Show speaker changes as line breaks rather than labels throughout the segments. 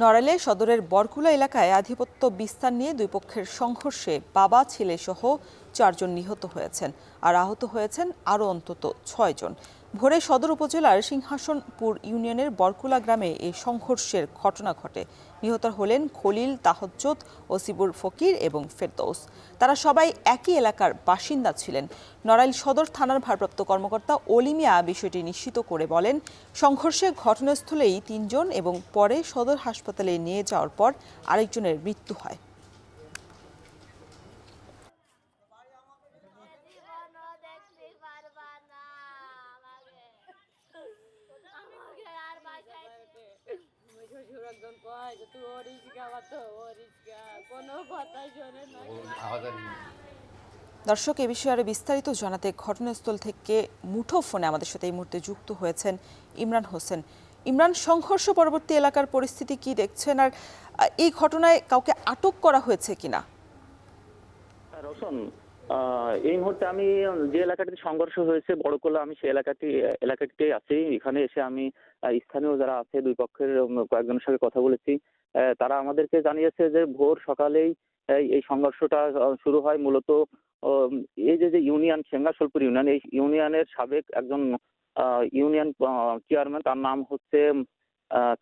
নড়াইলে সদরের বরকুলা এলাকায় আধিপত্য বিস্তার নিয়ে দুই পক্ষের সংঘর্ষে বাবা ছেলে সহ 4 জন নিহত হয়েছেন আর আহত হয়েছেন আরও অন্তত 6 জন। ভোরে সদর উপজেলার সিংহাসনপুর ইউনিয়নের বরকুলা গ্রামে এই সংঘর্ষের ঘটনা ঘটে। নিহত হলেন খলিল, তাহজ্জুদ, ওসিবুর ফকির এবং ফেরদৌস। তারা সবাই একই এলাকার বাসিন্দা ছিলেন। নড়াইল সদর থানার ভারপ্রাপ্ত কর্মকর্তা অলি মিয়া বিষয়টি নিশ্চিত করে বলেন, সংঘর্ষে ঘটনাস্থলেই 3 জন এবং পরে সদর হাসপাতালে নিয়ে যাওয়ার পর আরেকজনের মৃত্যু হয়। দর্শক, এ বিষয়ে আরো বিস্তারিত জানাতে ঘটনাস্থল থেকে মুঠোফোনে আমাদের সাথে এই মুহূর্তে যুক্ত হয়েছেন ইমরান হোসেন। ইমরান, সংঘর্ষ পরবর্তী এলাকার পরিস্থিতি কি দেখছেন, আর এই ঘটনায় কাউকে আটক করা হয়েছে কিনা?
রোশন, এই মুহূর্তে আমি যে এলাকাটিতে সংঘর্ষ হয়েছে বড়কোলা, আমি সেই এলাকাটিতে আছি। এখানে এসে আমি স্থানীয় যারা আছে দুই পক্ষের কয়েকজনের সাথে কথা বলেছি। তারা আমাদেরকে জানিয়েছে যে ভোর সকালেই এই সংঘর্ষটা শুরু হয়। মূলত এই যে ইউনিয়ন সিংহাসনপুর ইউনিয়ন, এই ইউনিয়নের সাবেক একজন ইউনিয়ন চেয়ারম্যান, তার নাম হচ্ছে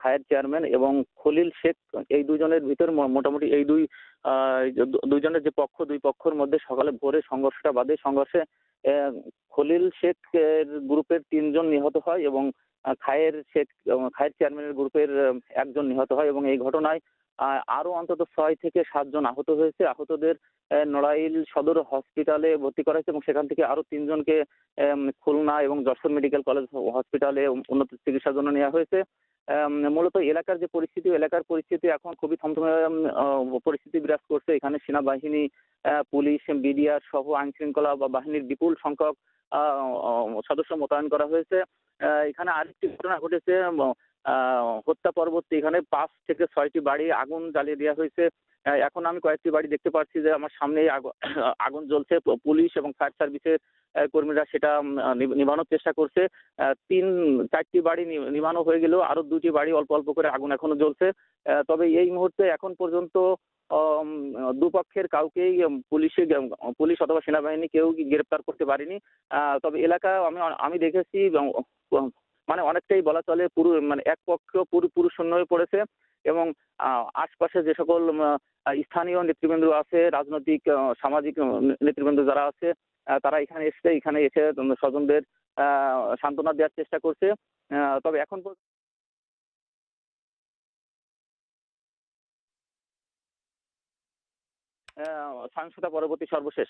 খায়ের চেয়ারম্যান, এবং খলিল শেখ, এই দুজনের ভিতর মোটামুটি এই দুইজনের যে দুই পক্ষের মধ্যে সকালে ভোরে সংঘর্ষটা বাধে। সংঘর্ষে খলিল শেখ এর গ্রুপের 3 জন নিহত হয় এবং খায়ের চেয়ারম্যানের গ্রুপের একজন নিহত হয়, এবং এই ঘটনায় আরো অন্তত 6 থেকে 7 জন আহত হয়েছে। আহতদের নড়াইল সদর হসপিটালে ভর্তি করা হয়েছে এবং সেখান থেকে আরো 3 জনকে খুলনা এবং যশোর মেডিকেল কলেজ হসপিটালে উন্নত চিকিৎসার জন্য নেওয়া হয়েছে। মূলত এলাকার পরিস্থিতি এখন খুবই থমথমে পরিস্থিতি বিরাজ করছে। এখানে সেনাবাহিনী, পুলিশ, বিডিআর সহ আইন শৃঙ্খলা বাহিনীর বিপুল সংখ্যক সদস্য মোতায়েন করা হয়েছে। এখানে আরেকটি ঘটনা ঘটেছে হত্যা পরবর্তী। এখানে 5 থেকে 6টি বাড়ি আগুন জ্বালিয়ে দেওয়া হয়েছে। এখন আমি কয়েকটি বাড়ি দেখতে পাচ্ছি যে আমার সামনেই আগুন জ্বলছে। পুলিশ এবং ফায়ার সার্ভিসের কর্মীরা সেটা নিভানোর চেষ্টা করছে। 4টি বাড়ি নিভানো হয়ে গেলেও আরো 2টি বাড়ি অল্প অল্প করে আগুন এখনো জ্বলছে। তবে এই মুহূর্তে এখন পর্যন্ত দুপক্ষের কাউকেই পুলিশ অথবা সেনাবাহিনী কেউ গ্রেপ্তার করতে পারেনি। তবে এলাকা আমি দেখেছি মানে অনেকটাই বলা চলে পুরো মানে এক পক্ষ পুরো শূন্য হয়ে পড়েছে, এবং আশপাশে যে সকল স্থানীয় নেতৃবৃন্দ আছে, রাজনৈতিক সামাজিক নেতৃবৃন্দ যারা আছে, তারা এখানে এসে স্বজনদের সান্ত্বনা দেওয়ার চেষ্টা করছে। তবে এখন সহিংসতা পরবর্তী সর্বশেষ